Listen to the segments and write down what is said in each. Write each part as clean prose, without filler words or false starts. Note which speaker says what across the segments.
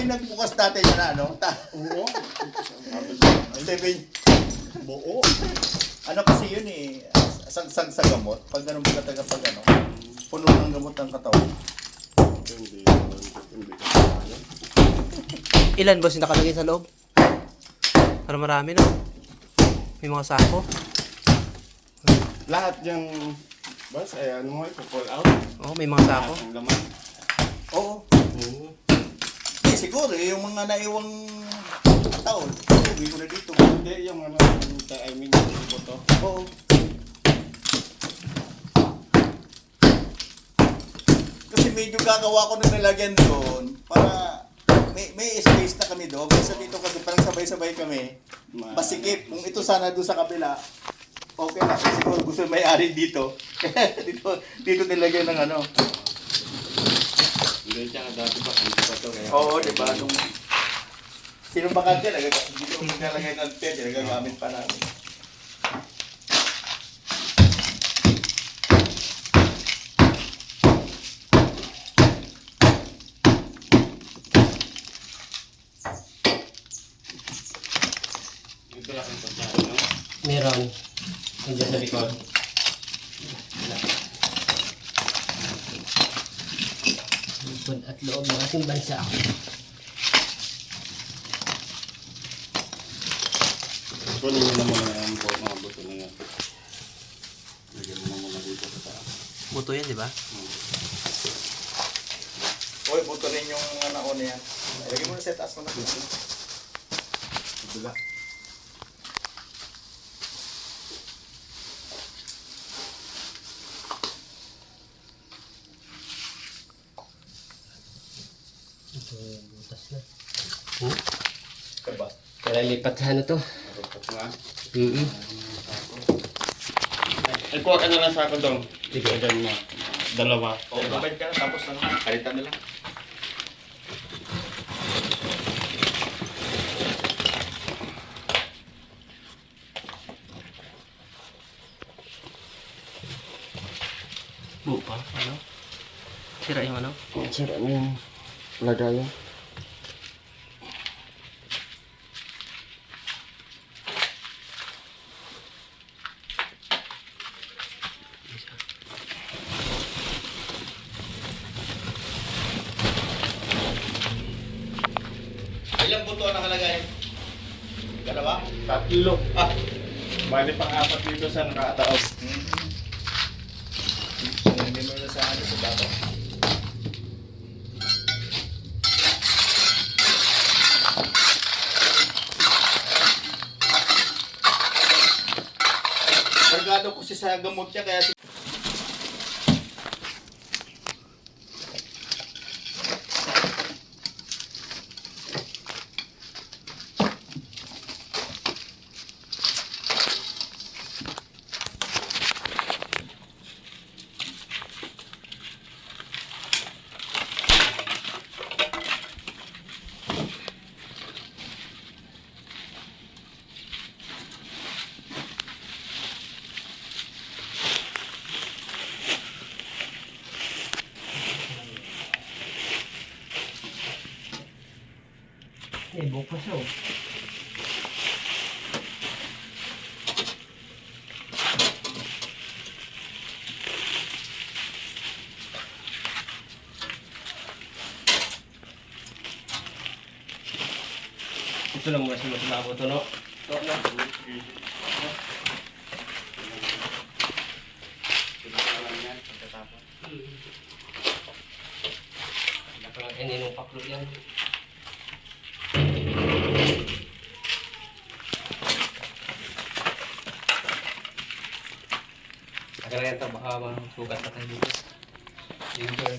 Speaker 1: nagbukas natin yan, ano?
Speaker 2: Oo.
Speaker 1: 7.
Speaker 2: Buo.
Speaker 1: Ano kasi yun eh, sagsag sa gamot. Pag ganun ba talaga pag ano, puno ng gamot ng katawan.
Speaker 2: Hindi.
Speaker 3: Ilan boss yung nakalagay sa loob? Para marami no? May mga sako.
Speaker 2: Lahat yung bas, ay ano mo, ito-call out.
Speaker 3: Oo, may mga sako.
Speaker 2: Lahat ng laman.
Speaker 1: Oo.
Speaker 2: Oo.
Speaker 1: Eh, siguro eh, yung mga naiwang taon, uwi ko na dito.
Speaker 2: Hindi, yung ano, I mean, yung buto.
Speaker 1: Oo. Kasi medyo gagawa ko ng nilagyan doon para may space na kami doon. Kasi dito kasi parang sabay-sabay kami. Masikip. Kung ito sana doon sa kabila, okay na. Siguro gusto may-ari dito. dito nilagyan ng ano.
Speaker 2: Hindi, tsaka dati pa, ano pa to kaya.
Speaker 1: Oo, di ba? Nung sinong bakante, dito nilagay ng tent, nagagamit pa namin.
Speaker 2: Ito lang ang pagkain, no?
Speaker 3: Meron. Nandiyan sa likod. Likod at loob ng ating bansa.
Speaker 2: Kunin mo na muna yung mga buto na yan. Lagyan mo na muna dito sa taas.
Speaker 3: Buto yan, di ba?
Speaker 1: Uy, buto rin yung ano na yan. Lagyan mo na sa taas mo na. Dula.
Speaker 3: Ito yung butas na.
Speaker 1: Kaba.
Speaker 3: Kaya lipat sa ano to?
Speaker 2: Tapos na. Ay, kuha ka na lang sa ako dong.
Speaker 3: Sige.
Speaker 2: Lagyan mo. Dalawa.
Speaker 1: Oo, babad ka na. Tapos ano, kalitan na lang.
Speaker 3: Bupa, ano? Sira yung ano?
Speaker 2: Sir, ano yung lagayan?
Speaker 1: Ilang buto ang nakalagay? Dalawa?
Speaker 2: Tatlo.
Speaker 1: Ah.
Speaker 2: Bali pang-apat dito sa nakataob.
Speaker 1: Hindi mo na sa ano sa bato. Kargado ko sa gamot niya kaya
Speaker 3: Eh, bukas oh. Ito lang muna sa labot, no?
Speaker 2: Ito na.
Speaker 3: Nakalang ininong paklo yan. Agar yan ito, baka masugat na tayo dito. Finger.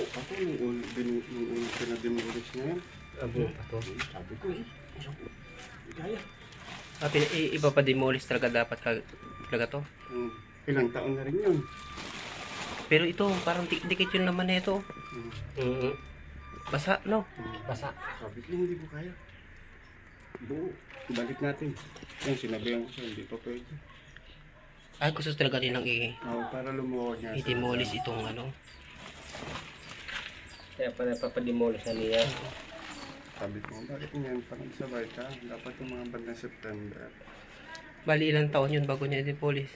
Speaker 2: Ako, nung pinademolish na yan.
Speaker 4: Abo pa to. Sabi ko eh. Kaya.
Speaker 3: Iba pa demolish talaga dapat talaga to.
Speaker 2: Ilang taon na rin yun.
Speaker 3: Pero ito, parang dikit yung laman na ito. Basa, no?
Speaker 4: Basa.
Speaker 2: Sabi ko, hindi ko kaya. Buo, balik natin. Yan, sinabihan ko siya, hindi pa pwede.
Speaker 3: Ay, gusto talaga nilang
Speaker 2: Para lumuwag niya.
Speaker 3: i-demolish itong ano.
Speaker 4: Kaya pa napapademolish na niya.
Speaker 2: Sabi ko, bakit ngayon parang sabay ka? Dapat yung mga bandang September.
Speaker 3: Bali, ilang taon yun bago niya i-demolish?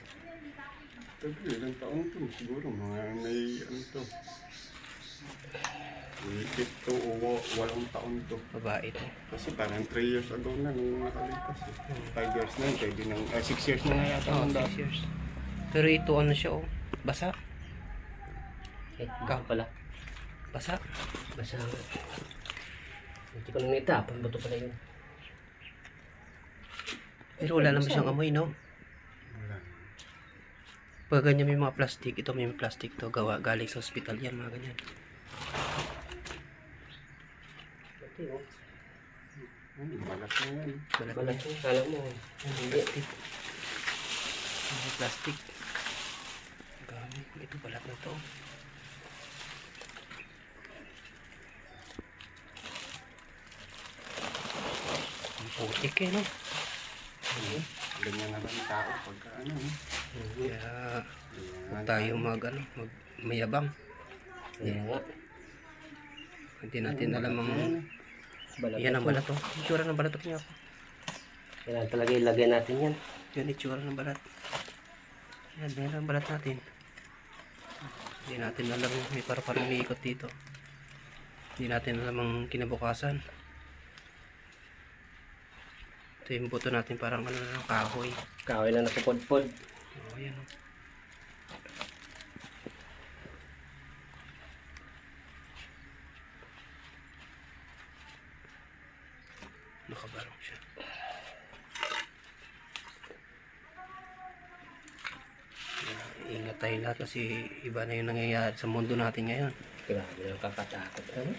Speaker 2: Tagal, ilang taon to? Siguro mga may ano to. May 8 o 8 taon to.
Speaker 3: Babae to.
Speaker 2: Kasi parang 3 years ago na nung nakalipas eh. 5 years na yun, pwede nang 6 years na nga yata.
Speaker 3: Oo,
Speaker 2: nung
Speaker 3: 6
Speaker 2: dati.
Speaker 3: years. Pero ito ano siya oh, basa.
Speaker 4: Ikaw pala.
Speaker 3: Basa.
Speaker 4: Basa. Hindi ko nang itapon. Bato pala yun.
Speaker 3: Pero wala naman siyang amoy, no?
Speaker 2: Wala.
Speaker 3: Pag ganyan may mga plastic, ito may plastic to galing sa hospital yan, mga ganyan.
Speaker 4: Ito yun.
Speaker 2: Balat na yan.
Speaker 3: Balat
Speaker 4: Balat
Speaker 3: niya.
Speaker 4: yun. Kala mo. Hindi.
Speaker 3: Plastic. May plastic. Gami. Ito balat na to. Ang putik eh, no?
Speaker 2: Ganyan na lang tao pagka ano.
Speaker 3: Kaya huwag tayo mayabang.
Speaker 4: Kaya nga.
Speaker 3: Hindi natin alam ang
Speaker 4: Balat
Speaker 3: yan ang
Speaker 4: ito.
Speaker 3: balat to. Itsura ng balat to kanya ako.
Speaker 4: Kailangan talaga ilagay natin yan.
Speaker 3: Yan itsura ng balat. Yan ang balat natin. Hindi natin alam may parang umiikot dito. Hindi natin alam ang kinabukasan. Ito yung buto natin parang ano ng kahoy.
Speaker 4: Kahoy lang nakapodpod.
Speaker 3: Oh, yan oh. Nakabarong siya. Ingat tayo lahat kasi iba na yung nangyayari sa mundo natin ngayon.
Speaker 4: Grabe lang kakatakot. Ano?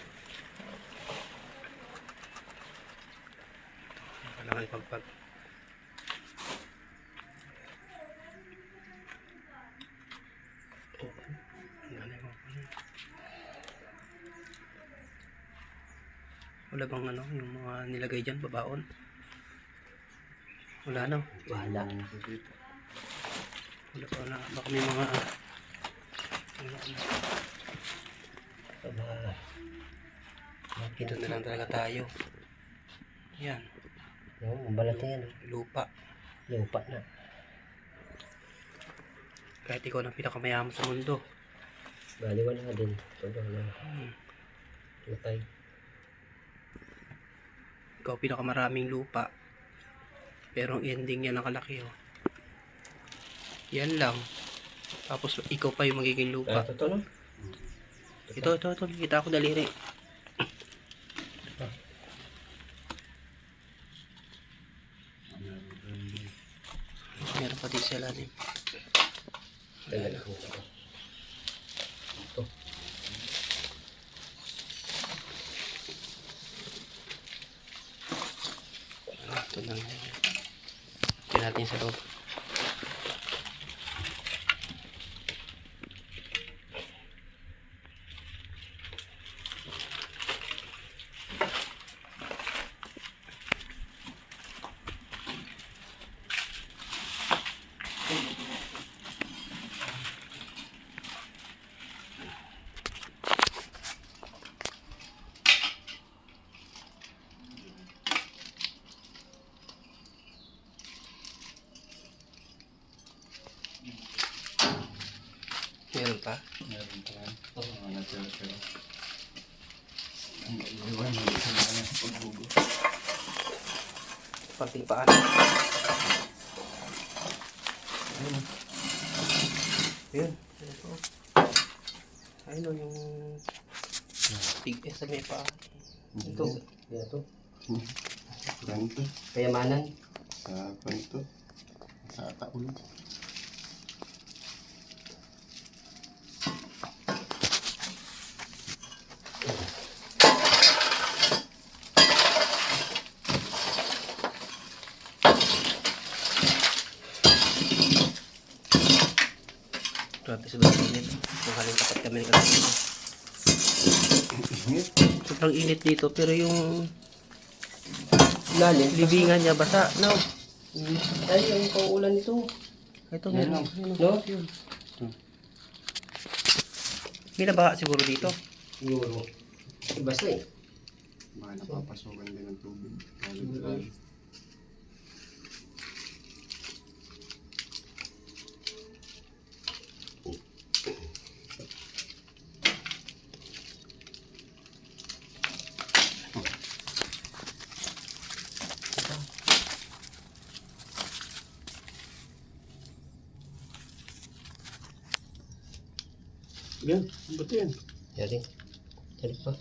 Speaker 3: Kailangan ipagpag. Oh, ganun mo. Wala bang ano, yung mga nilagay dyan, babaon? Wala no?
Speaker 4: Wala.
Speaker 3: Wala pa na. Baka may mga
Speaker 4: Aba.
Speaker 3: dito na lang talaga tayo. Yan,
Speaker 4: Oo, balat na yan.
Speaker 3: lupa.
Speaker 4: Lupa na.
Speaker 3: Kahit ikaw ng pinakamayaman sa mundo.
Speaker 4: Bali wala din. Todo na. Lutay.
Speaker 3: Ikaw pinakamaraming lupa. Pero ang ending niya nakalaki oh. Yan lang. Tapos ikaw pa yung magiging lupa.
Speaker 4: Totoo no?
Speaker 3: Ito. Nakita ko daliri. Meron pa din sa lalim.
Speaker 4: Tagal ako. Ito.
Speaker 3: Ito lang. Ito natin sa loob. Meron pa?
Speaker 2: Meron pa yan. Oo, natira-tira. Ang iwan, hindi sa mga pagbugo.
Speaker 3: Parting paan. Ayun. Ayun o yung tigas sa may paan.
Speaker 4: Ito. Ito.
Speaker 2: Ganito.
Speaker 4: Kayamanan.
Speaker 2: Sa ganito. Sa taon.
Speaker 3: Grabe sobrang init. Yung haling tapat kami ng kanina. Sobrang init dito pero yung
Speaker 4: Lalim.
Speaker 3: libingan niya basa. No.
Speaker 4: Ay, yung pauulan nito.
Speaker 3: Ito
Speaker 2: Yan
Speaker 3: meron.
Speaker 2: lang.
Speaker 4: No?
Speaker 3: Binabaha siguro dito.
Speaker 4: Siguro. Basta eh.
Speaker 2: Baka napapasukan din ng tubig. Balik. Yan, ba't yan?
Speaker 4: Jadi. Jadi pa.